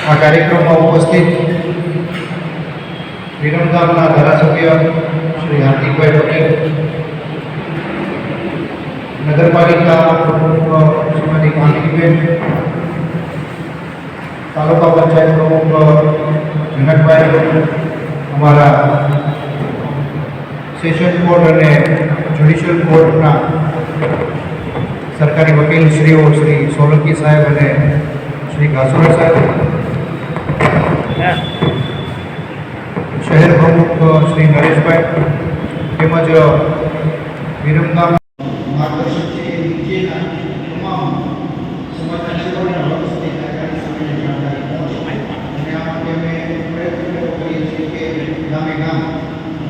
આ કાર્યક્રમમાં ઉપસ્થિત વિરમગામના ધારાસભ્ય શ્રી હાર્દિકભાઈ પટેલ, નગરપાલિકા પ્રમુખ શ્રીમતી કામિનીબેન, તાલુકા પંચાયત પ્રમુખ જનકભાઈ, અમારા સેશન કોર્ટ અને જ્યુડિશિયલ કોર્ટના સરકારી વકીલ શ્રીઓ શ્રી સોલંકી સાહેબ અને શ્રી ઘાસુરા સાહેબ, શહેર પ્રમુખ શ્રી નરેશભાઈ તેમજ વિરમગામ માર્ગદર્શક છે એ નીચેના તમામ સમાજના ક્ષેત્રોને લક્ષતી જાણકારી પહોંચે અને આ માટે અમે પ્રયત્નો કરીએ છીએ કે ગામે ગામ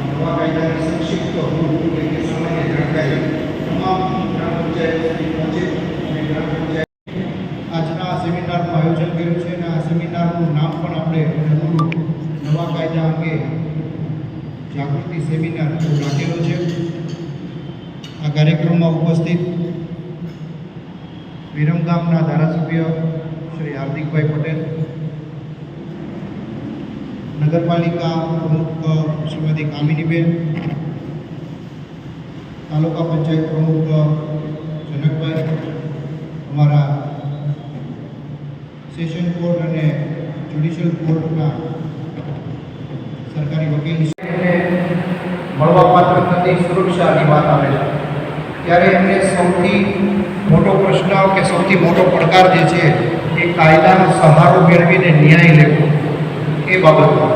નવા કાયદાની સંક્ષિપ્ત એટલે કે સામાન્ય જાણકારી તમામ ગ્રામ પંચાયત સુધી પહોંચે અને ગ્રામ પંચાયત આજના સેમિનારનું આયોજન કર્યું છે અને આ સેમિનારનું નામ પણ આપણે નવા કાયદા અંગે જાગૃતિ સેમિનાર રાખેલો છે. આ કાર્યક્રમમાં ઉપસ્થિત વિરમગામના ધારાસભ્ય શ્રી હાર્દિકભાઈ પટેલ, નગરપાલિકા પ્રમુખ શ્રીમતી કામિનીબેન, તાલુકા પંચાયત પ્રમુખ જનકભાઈ, અમારા સેશન કોર્ટ અને જ્યુડિશિયલ કોર્ટના સરકારી વકીલ મળવાપાત્ર થતી સુરક્ષાની વાત આવે છે ત્યારે એમને સૌથી મોટો પ્રશ્ન કે સૌથી મોટો પડકાર જે છે એ કાયદાનો સહારો મેળવીને ન્યાય લેવો એ બાબતમાં.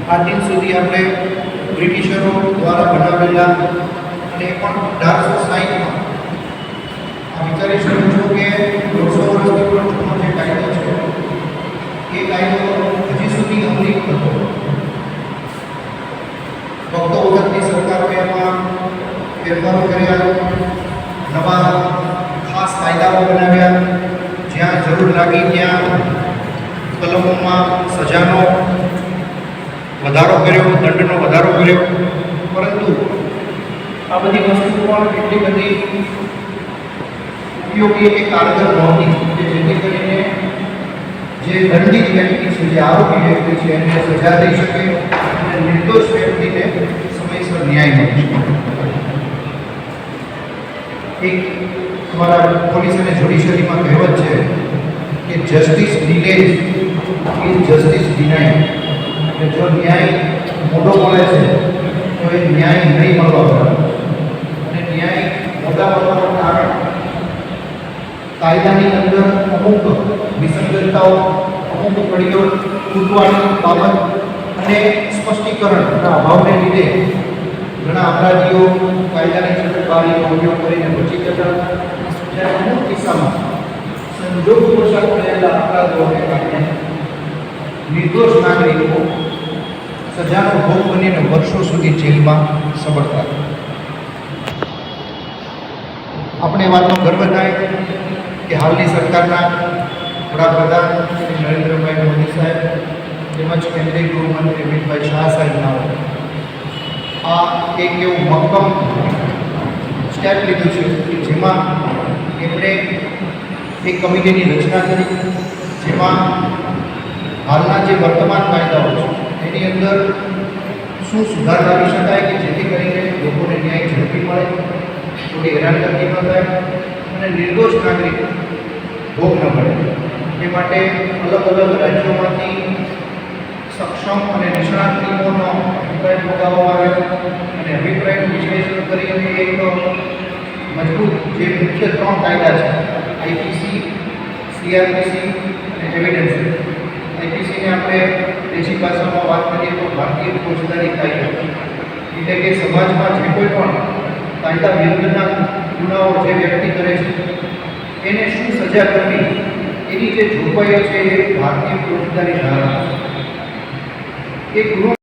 આ દિન સુધી આપણે બ્રિટિશરો દ્વારા બનાવેલા અને એ પણ 1860માં આ વિચારી શકું છું કે 200 વર્ષથી પણ જૂનો જે કાયદો છે એ કાયદો હજી સુધી અમલી હતો. વખતો વખતની સરકારોએ એમાં ફેરફારો કર્યા, નવા ખાસ કાયદાઓ બનાવ્યા, જ્યાં જરૂર લાગી ત્યાં કલમોમાં સજાનો વધારો કર્યો, દંડનો વધારો કર્યો. પરંતુ આ બધી વસ્તુ પણ એટલી બધી ઉપયોગી કે કારગર નહોતી કે જેથી કરીને જે દંડિત વ્યક્તિ છે, જે આરોપી વ્યક્તિ છે એને સજા થઈ શકે અને નિર્દોષ વ્યક્તિને સમયસર ન્યાય મળી શકે. એક અમારા પોલીસ અને જ્યુડિશિયરીમાં કહેવત છે કે જસ્ટિસ ડિલેઝ ઇઝ જસ્ટિસ ડિનાઇડ. એટલે જો ન્યાય મોડો મળે છે તો એ ન્યાય નહીં મળવા બરાબર. અને ન્યાય મોડા મળવાનું કારણ કાયદાની અંદર અમુક વિસંગતતાઓ, અમુક કડીઓ તૂટવાની બાબત અને સ્પષ્ટીકરણના અભાવને લીધે ઘણા અપરાધીઓ કાયદાની છટકબારીનો ઉપયોગ કરીને બચી જતા. જ્યારે અમુક કિસ્સામાં સંજોગવશાત થયેલા અપરાધોને કારણે નિર્દોષ નાગરિકો સજાનો ભોગ બનીને વર્ષો સુધી જેલમાં સબડતા. આપણે એ વાતનો ગર્વ થાય કે હાલની સરકારના વડાપ્રધાન શ્રી નરેન્દ્રભાઈ મોદી સાહેબ તેમજ કેન્દ્રીય ગૃહમંત્રી અમિતભાઈ શાહ સાહેબના આ એક એવું મક્કમ સ્ટેપ લીધું છે કે જેમાં એમણે એક કમિટીની રચના કરી, જેમાં હાલના જે વર્તમાન કાયદાઓ છે એની અંદર શું સુધાર લાવી શકાય કે જેથી કરીને લોકોને ન્યાય ઝડપી મળે, થોડી હેરાનગતિ ન થાય અને નિર્દોષ નાગરિક ભોગ ન મળે. એ માટે અલગ અલગ રાજ્યોમાંથી સક્ષમ અને નિષ્ણાત ટીમોનો અભિપ્રાય મંગાવવામાં આવ્યો અને અભિપ્રાયનું વિશ્લેષણ કરીને એક મજબૂત જે મુખ્ય 3 કાયદા છે, આઈપીસી, સીઆરપીસી અને એવિડન્સ. આઈપીસીને આપણે દેશી ભાષામાં વાત કરીએ તો ભારતીય ફોજદારી કાયદો, એટલે કે સમાજમાં જે કોઈ પણ કાયદા વિરુદ્ધના ગુનાઓ જે વ્યક્તિ કરે છે એને શું સજા કરવી એની જે જોગવાઈઓ છે એ ભારતીય ફોજદારી ધારા એ ગૃહ